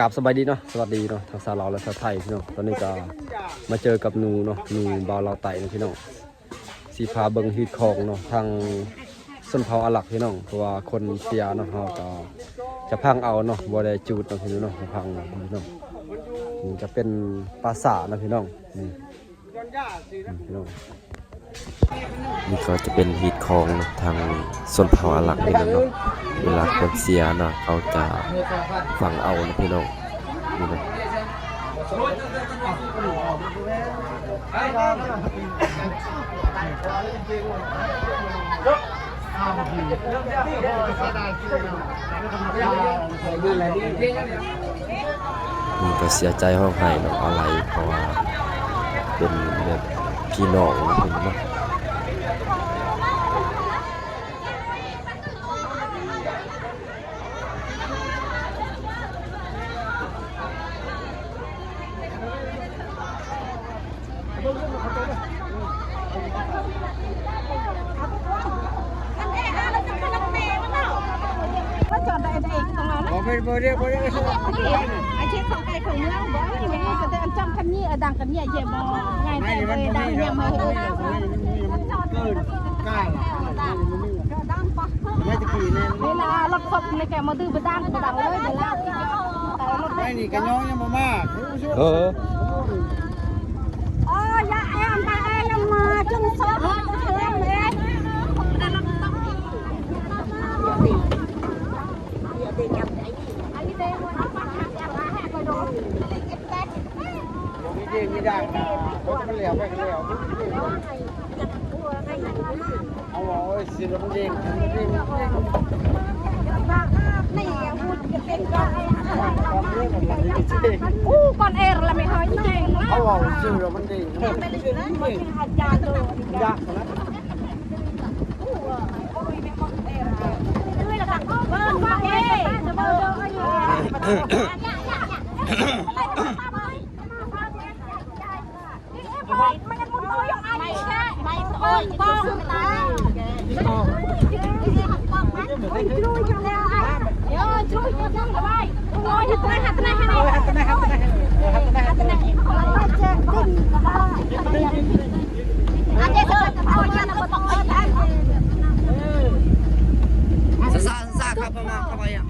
กราบสบายดีเนาะสวัสดีเนาะทางสาวลาวและสาวไทยพี่น้องตอนนี้ก็มาเจอกับหนูเนาะหนูบ่าวลาวไต่นะพี่น้องสีพาเบิงฮีดของเนาะทางส้นเผาอาหลักพี่น้องเพราะว่าคนเสียเนาะเขาก็จะพังเอาเนาะบ่ได้จูดเนาะพี่น้องพังพี่น้องนี่จะเป็นปราสาทนะพี่น้องนี่พี่น้องนี่ก็จะเป็นฮีดของเนาะทางส้นเผาอาหลักนี่เนาะเวลาคนเสียเนาะเขาจะฝังเอานะพี่น้องนี่เนาะนี่ก็เสียใจห้องไห้เนาะอะไรเพราะว่าเป็นแบบพี่น้องนะพี่เนาะอาชีพของไก่ของเมืองบ่อยู่นี่ก็แต่อันจำคันนี้ดังกันเนี่ยเจ็บบ่ไงแต่ไปดังยังมาเฮามันจอดเกินกล้าดังปะไม่ตะกี้นี่เวลารถคบในแกมาดื้อบ่ดังเลยเวลาแต่รถไม่นี่กันน้องยังบ่มากอ๋อยาแอมตาแอมมาจึงซอเฮาเทื่อเลยไม่ได้นะรถมันเหลวไปกันแล้วเอาโอ้ยสิรถมันเด้งนี่พูดจะเป็นก่อนก่อนเอร์ละไม่หอยเด้งเอาว่าสิรถมันเด้งยากนะด้วยละค่ะเบิ้งว่าเอ๊ะจะเบิ้งมันยังมุดตัวยังไงใช่ไม่โอ้ยบ้องตาช่วยกันแล้วเดี๋ยวช่วยกันยังไงโอ้ยหัตถนาให้หน่อยหัตถนาแจ้งดิ้นก็ได้อาจจะเกิดเอาอย่างนั้นก็ต้องไปทางซ่าครับมาเข้าไปอ่ะ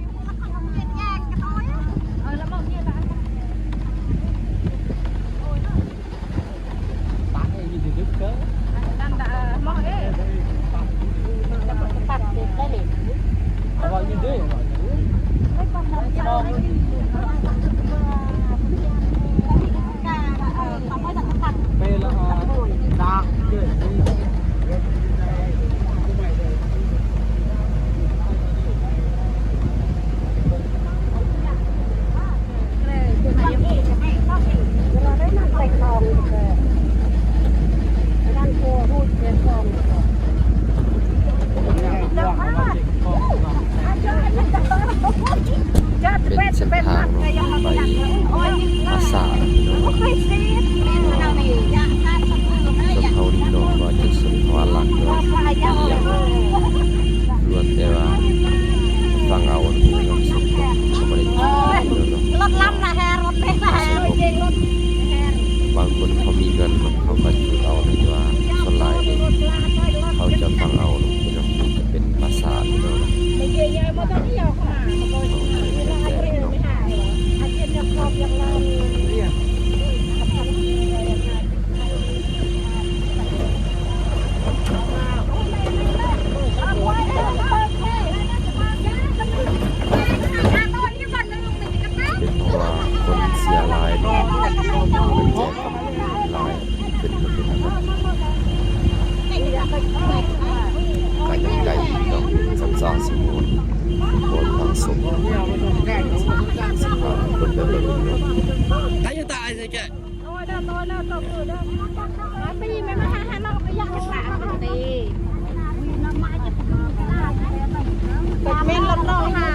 เป็นเส้นทางไปภาษาต้นเขาดีโนก็จะสุดหัวหลักเลยอย่างรวดแต่ว่าฟังเอาที่เราสุดก็ไม่ได้รถล้ำนะฮะรถเล็กนะฮะบางคนเขามีเงินเขาก็จุดเอาในว่าส่วนลายนี่เขาจะฟังเอาที่เราจะเป็นภาษาที่เราสองสิบคนบางสมคนแบบใครจะตายสิแกปีไม่มาหาเราไปยังจะตายตีเป็นลมร้องหา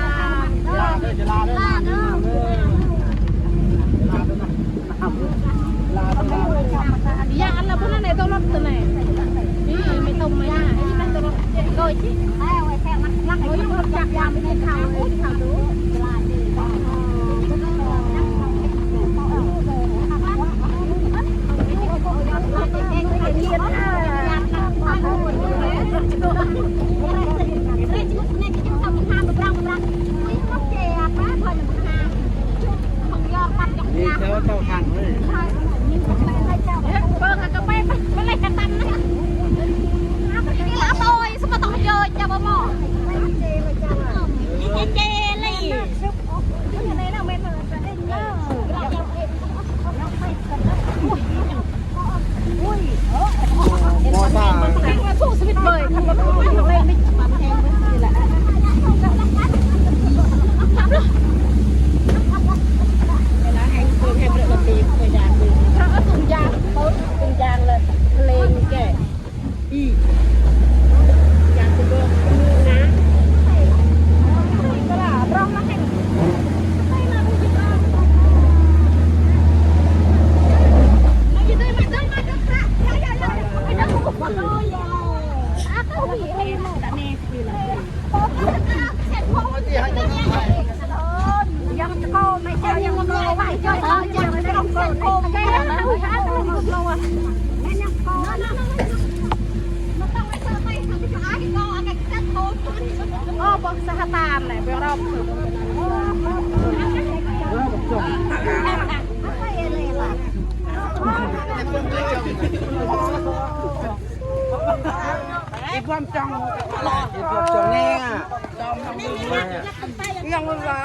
อย่างอันละพวกนั้นไหนต้องรับตัวไหนนี่ไม่ตรงไหมนะไอ้นั่นต้องรับโดยที่แค่มันรักไอ้คนจักยามไม่ได้ข่าวดูเวลาดี าทางเลย เบิ่งก็ไปเลยกันตันนะนี่ละโตยสมต้องเจอจะบ่หมอเจเลยอันนี้น่ะเม็ดมันจะได้เยอะมอตาสู้ชีวิตเลยทำแบบนี้ทำอะไรไม่มาแทงนี่แหละเวลาให้เพิ่มให้เปลือกตีเคยยางดีถ้าเอาตุ่มยางโต๊ะตุ่มยางเลยทะเลมีแก่อียางตัวมือนะก็ล่ะร้องมาให้ยังจะโกไม่เจ้ายังโกไม่เจ้ายังไม่ต้องโกแก่แล้วฮะต้องหลุดลงอ่ะนั่นยังโกมันต้องไปเจอไปทำที่ร้านก็อะไรจะโกอ๋อบอกสหตามเลยไปรอบถึงอีความจังอีความจังเนี่ยจังทำดียังมึงเหรอ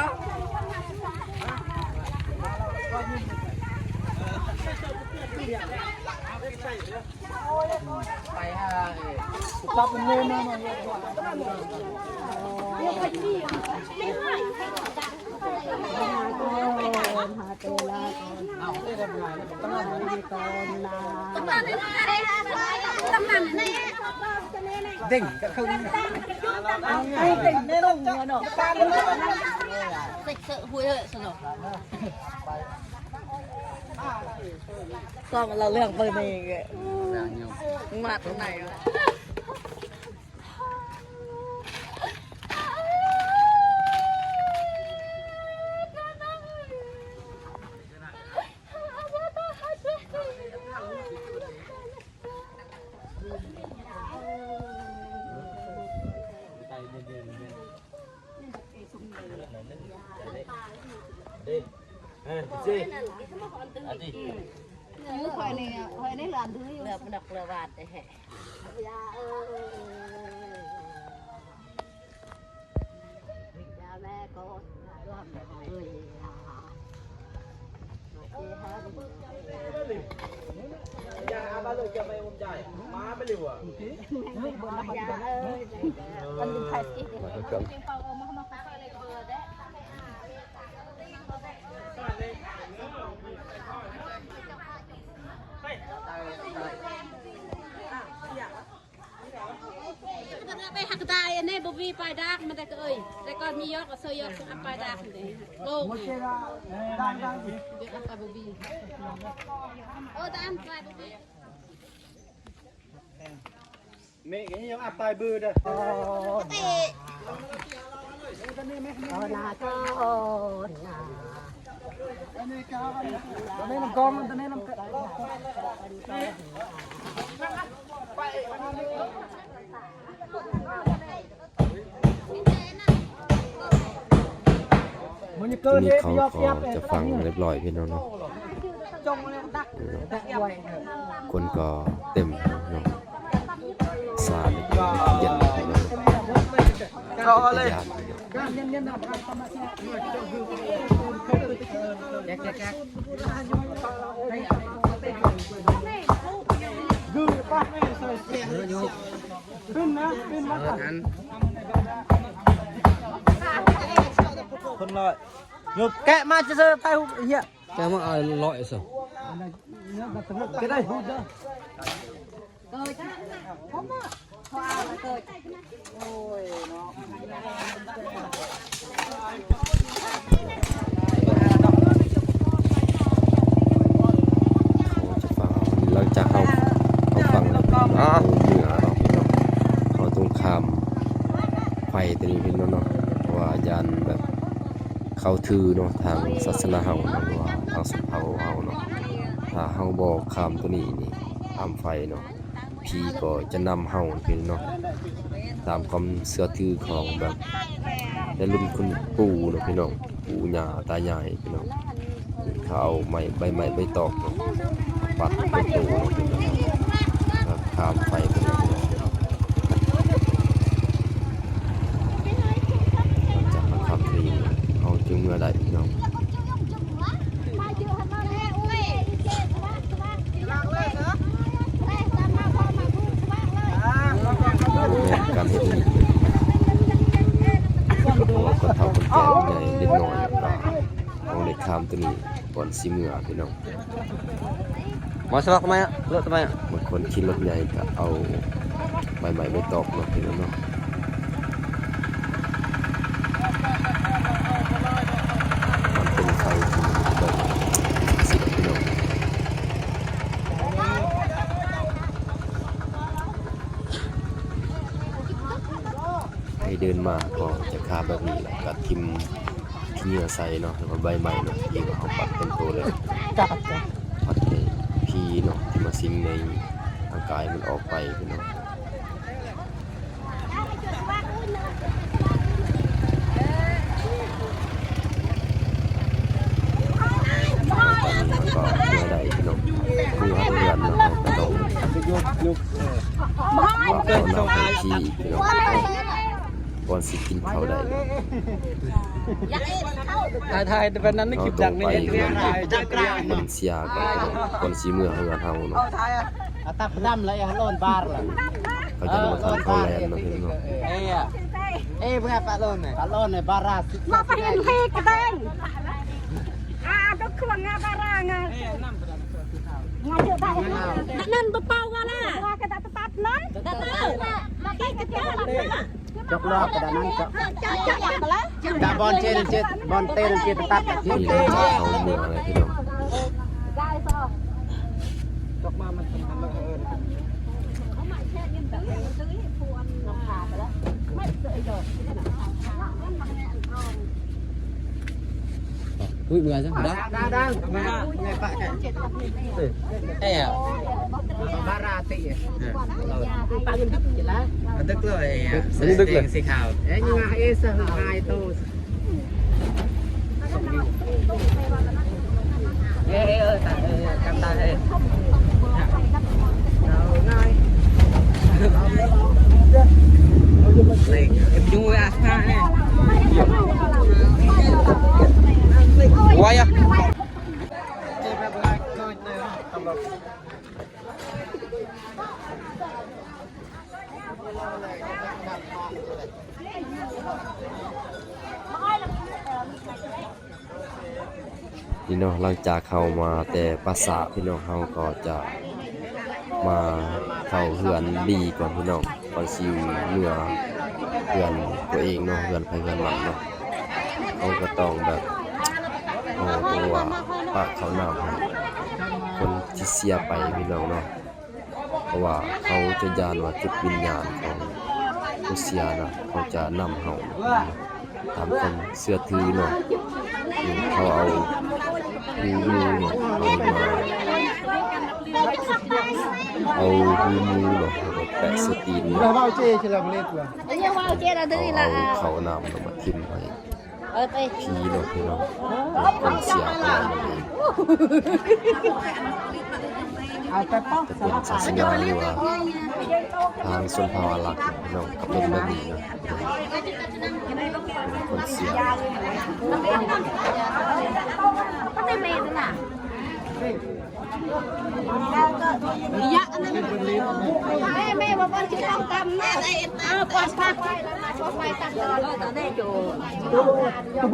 ไปฮะตับมันเลยนะมันเด้งก็คือไอ้เด้งไม่ต้องเงินหรอกติดเสือหุยเลยสนุกซ้อมเราเรื่องปืนเองอะมาตรงไหนวะมือคอยนี่คอยนี่หลานถืออยู่ เลือบมันดอกเลือบาดได้แฮะ ยายาแม่ก็ร่วมเอ้ยยาบ้าเลยจะไปมุมใจมาไปเลยว่ะ ยาเอ้ยมันเป็นไข่กิ๊ก มาเครื่อง เป่าเอามาฟ้าอะไรก็เบอร์ได้ไปหักตายอันนี้บุบีปลายดากมันแต่ก็เอ้ยแต่ก่อนมียอดก็เซยยอดอัปลายดากเลยโลกเดี๋ยวอัปบุบีตามปลายบุบี เมฆนี่ยังอับตายบือเด้อ เตะนาโกนา ตอนนี้มันกองตอนนี้มัน ตัวนี้เขาจะฟังเรียบร้อยพี่น้องเนาะคนก็เต็มเนาะซาเลยเย็นพี่น้อง ก็เลย ญาติพี่น้อง คือป้าไม่ใส่เสียงขึ้นนะขึ้นมาก่อนคนลอยหยุดแกะมาจะเจอไทยหุบเหี้ย แกมาเอาลอยซะ จะได้หุบเด้อ เขาจะฟังหลังจากเขาฟังแล้วเอาเหนือเนาะพี่น้องเขาตรงข้ามไฟตัวนี้พี่น้องเนาะเพราะว่ายันแบบเขาถือเนาะทางศาสนาเฮาเนาะหรือว่าทางสุเฮาเฮาเนาะถ้าเฮาบ่ข้ามตัวนี้นี่ข้ามไฟเนาะพี่ก็จะนำเฮาพี่เนาะตามความเชื่อถือของแบบในรุ่นคุณปู่เนาะพี่น้องปู่ย่าตายายพี่น้อง เขาเอาใบไม้ใบตอกเนาะปัดประตูเนาะแล้วข้ามไปกันเลยจากมาขับทีเขาจึงเมื่อใดพี่น้องการเห็นนี่ก็เท่าคนแก่ใหญ่เล็กน้อยก็เอาเล็กข้ามตัวนี้ก่อนสิเมื่อพี่น้องมาสมัครทำไมอ่ะเลิกทำไมอ่ะบางคนขี่รถใหญ่ก็เอาใบไม้ใบตอกเนาะพี่น้องเนาะมันเป็นไฟที่มันแบบสิบพี่น้องให้เดินมาก็จะคาแบบนี้แหละก็ทิมเหงื่อใส่เนาะแล้วก็ใบไม้เนาะที่ว่าเขาปัดเป็นตัวเลยปัดให้พีเนาะที่มาซิงในร่างกายมันออกไปพี่น้องตอนนี้มันก็เมื่อใดพี่น้องเมื่อเดือนเนาะก็ต้องว่าเขานำไปที่พี่น้องก่อนสิกินข้าวได้ถ่ายเป็นนั้นนี่คลิปดังนี่ยังเรียนถ่ายจักราน มันเสียก่อนสิเมื่อเฮือนเฮาเนาะ ตับดำเลยโลนบาร์เลย เขาจะมาทำข้าวแลนเนาะพี่น้อง เอ้เพื่อนปลาโลนเนี่ยปลาโลนเนี่ยบาราสิ มาไปเห็นเพกระเด้งก็คือว่างาบารางาเจอได้นั่นเปล่าๆว่าล่ะว่ากระดาษตัดนั้นมาแก้กระเจ้าจกรอบกระดานนั้นจก จ้ามาแล้ว ดาบอลเจนเจบอลเต้นเจตัด นี่หลังจากเขาเมื่ออะไรพี่น้อง ได้ซอ จกมามันทำแล้วเขาหมายแค่ยืมแบบซื้อให้พวนน้ำขาไปแล้วไม่เจอดอกที่นั่นนั่นมันแอนทอง อุ้ยเมื่อจังดังมาไงปะเอ้ยบาราติปากดึกจิละดึกเลยดึกเลยสีขาวเอ้ยยังไงเอสหายโตเอ้ยแต่กำตาเอ้ยเอาง่ายเลยยุ่งอ่ะวายอ่ะพี่น้องหลังจากเข้ามาแต่ภาษาพี่น้องเฮาก็จะมาเข้าเฮือนดีก่อนพี่น้องก่อนสิเมื่อเฮือนตัวเองเนาะเฮือนไปเฮือนมันเนาะเขาก็ต้องแบบตัวปากเขาน้ำให้คนที่เสียไปพี่น้องเนาะเพราะว่าเขาจะยานว่าจุดวิญญาณของผู้เสียนะเขาจะนำเขาตามคนเสื้อถือเนาะเขาเอาหูงูเนาะเอาหูงูเนาะแปะสตีน เราเอาเจชลามเล็ดว่ะ ยังว่าเจเราดื้อละ เขานำมาทิ่มไว้ ไป พีเนาะพี่น้องคนเสียไปนั่นเอง เอาไปป้อง จะเป็นศาสนาหรือว่าทางชนเผ่าอาหรับพี่น้องก็เป็นแบบนี้เนาะคนเสีย ก็ได้เมย์น่ะยะอันนั้นแม่บอกว่าจะต้องทำนะปอดพักไปตัดเลยตอนนี้อยู่เดี๋ยว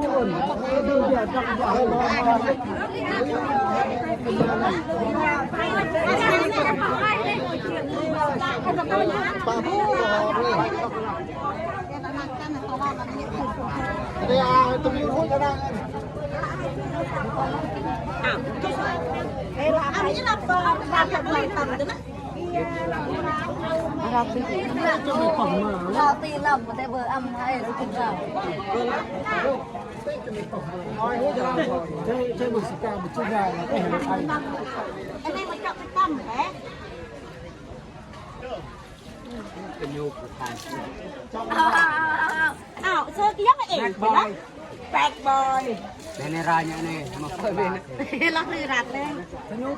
ตรงนี้พูดกันได้อันนี้เราเปิดการจัดการต่ำด้วยนะเราตีลำมาได้เบอร์อ้ำให้เราถึงเราใช้บุษการบุษงานไม่เห็นใครไอ้นี่มันจับไปตั้มแผล เป็นยูกทาน อ้าวเสื้อกี้ยังไงเองนะแปลกบอย Nenek ranya nih sama Kevin. Lah lirat nih. Senyum.